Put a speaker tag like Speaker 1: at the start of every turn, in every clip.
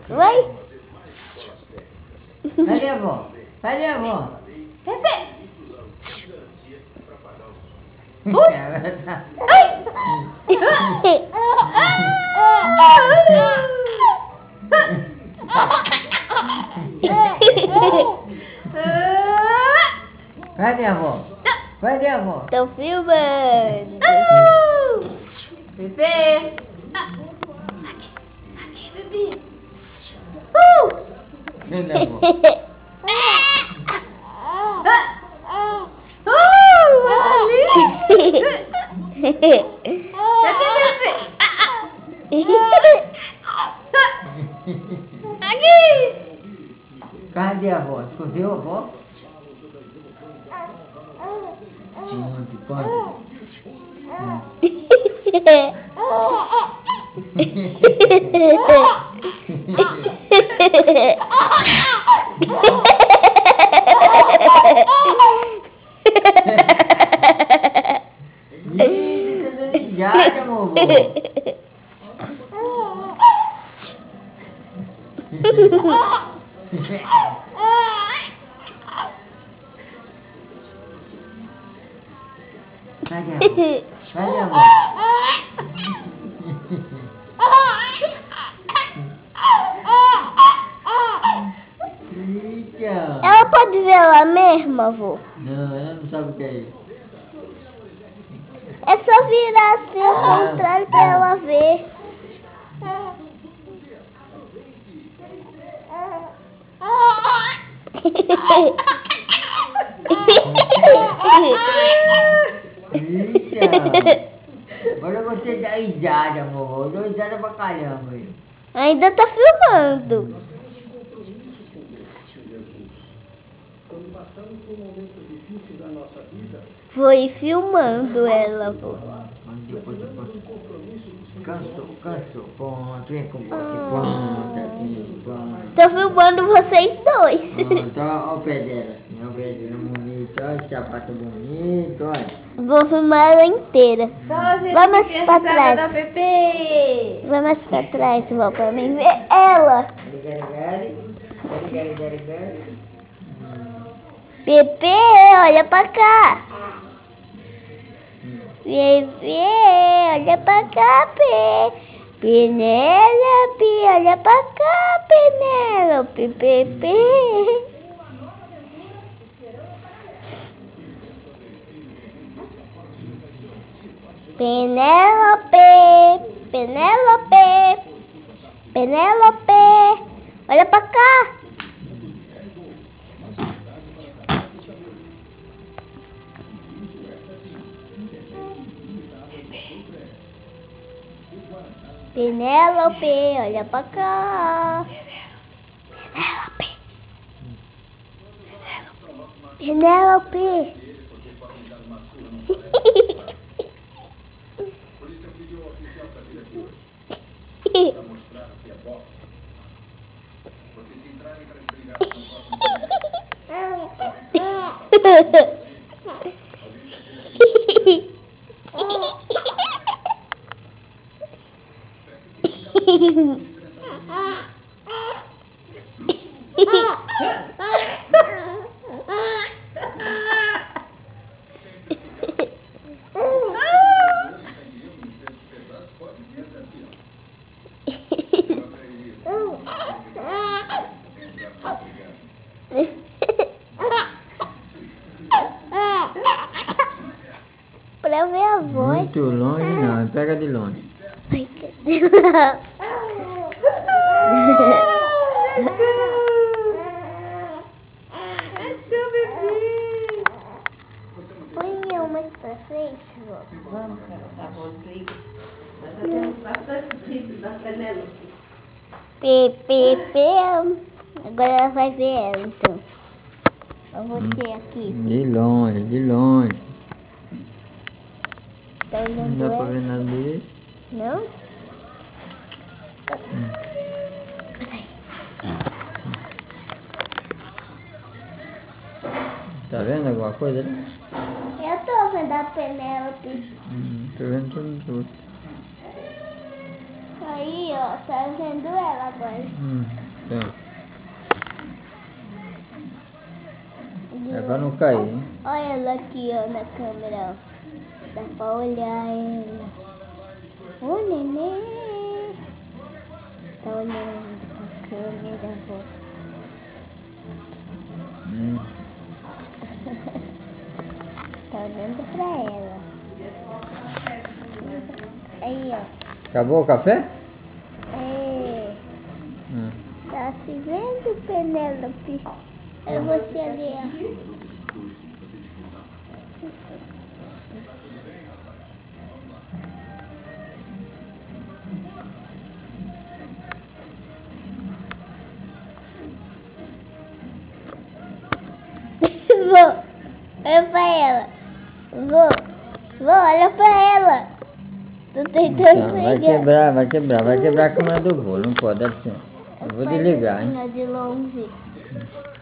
Speaker 1: Vai.
Speaker 2: Cadê a avó? Cadê a avó?
Speaker 1: Pepe.
Speaker 2: Cadê a avó? Cadê a avó?
Speaker 1: Tô filmando. Pepe. Aqui, Pepe.
Speaker 2: Cadê a avó? Cadê a avó? Escondeu a avó? Conte. Já, amor. Cadê a avó? Cadê a avó? Eita.
Speaker 1: Ela pode ver ela mesma, avô?
Speaker 2: Não, ela não sabe o que é isso.
Speaker 1: É só virar assim ao contrário pra ela ver.
Speaker 2: Eita. Agora você dá risada, amor. Eu dou risada pra caramba.
Speaker 1: Ainda tá filmando. Foi filmando ela, vô.
Speaker 2: Depois. Cansou. Ponto, vem com ponto, aqui, ponto.
Speaker 1: Tô filmando vocês dois.
Speaker 2: Pronto, olha o pé dela. Olha o pé dela bonito, olha esse sapato bonito, olha.
Speaker 1: Vou filmar ela inteira. Vai mais pra trás.
Speaker 3: Da Pepe.
Speaker 1: Vai mais pra trás, vó, pra mim ver ela.
Speaker 2: Gari.
Speaker 1: Pepe, olha pra cá. Pepe, olha pra cá, Penélope, olha pra cá, Penélope, Pepe. Penélope, olha pra cá. Penélope, olha pra cá. Penélope. Pra ver a voz.
Speaker 2: Muito longe não, pega de longe.
Speaker 1: Ai, que Deus. Põe eu mais pra frente, vó.
Speaker 3: Vamos, cara, tá bom, liga. Nós já temos bastante vídeos da Penélope.
Speaker 1: Pepe. Agora ela vai ver ela, então. Olha você aqui.
Speaker 2: De longe.
Speaker 1: Tá
Speaker 2: Não
Speaker 1: olhando
Speaker 2: dá pra
Speaker 1: ela?
Speaker 2: ver nada disso.
Speaker 1: Não?
Speaker 2: Tá vendo alguma coisa ali?
Speaker 1: Eu tô vendo a Penélope.
Speaker 2: Tô vendo tudo.
Speaker 1: Aí, ó, tá vendo ela agora.
Speaker 2: Sim. É pra não cair, hein?
Speaker 1: Olha ela aqui, ó, na câmera, ó. Dá pra olhar ela. Ô, neném. Tá olhando pra câmera, ó. Tá olhando pra ela. Aí, ó.
Speaker 2: Acabou o café?
Speaker 1: É. Tá se vendo, Penélope? É você ali, ó. Vou. Olha pra ela. Vou, olha pra ela. Tô tentando
Speaker 2: Vai quebrar a câmera do voo, não pode, dá licença. Eu vou desligar, hein?
Speaker 1: De longe.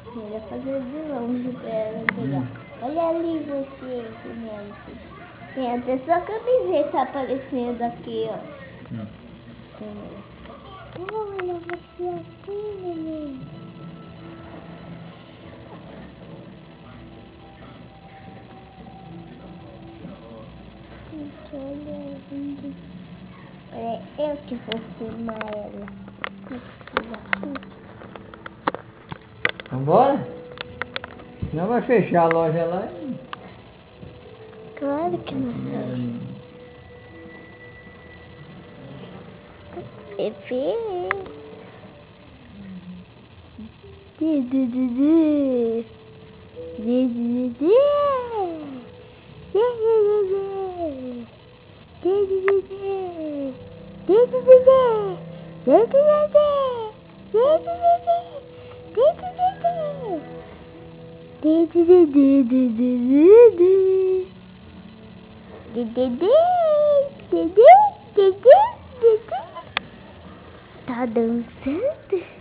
Speaker 1: Vou fazer de longe pra ela pegar. Olha ali você, Penélope. Tem até sua camiseta aparecendo aqui, ó. Olha você aqui, neném. É eu que vou filmar ela.
Speaker 2: Vambora? Senão vai fechar a loja lá.
Speaker 1: Claro que não sei. Bebê. Tá dançando?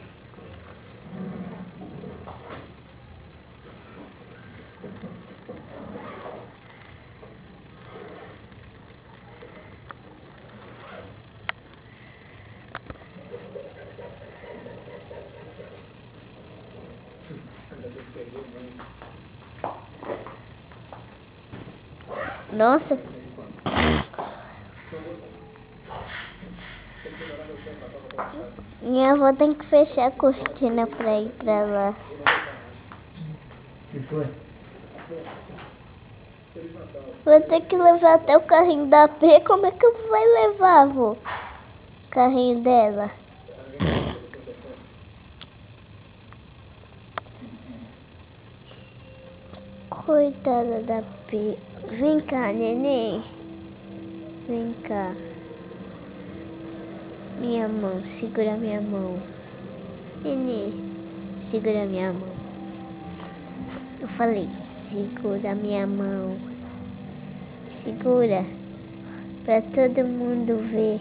Speaker 1: Nossa. Minha avó tem que fechar a cortina pra ir pra lá.
Speaker 2: Que foi?
Speaker 1: Vou ter que levar até o carrinho da P. Como é que eu vou levar, vô? O carrinho dela. Coitada da P. Vem cá, neném. Vem cá. Minha mão, segura minha mão. Neném, segura minha mão. Eu falei, segura minha mão. Segura. Pra todo mundo ver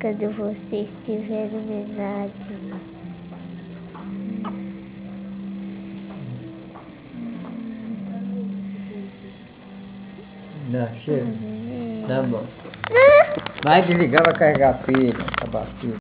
Speaker 1: quando você estiver no mesado.
Speaker 2: Dá, chega. Tá bom. Vai desligar, vai carregar a pilha, acabar a pilha.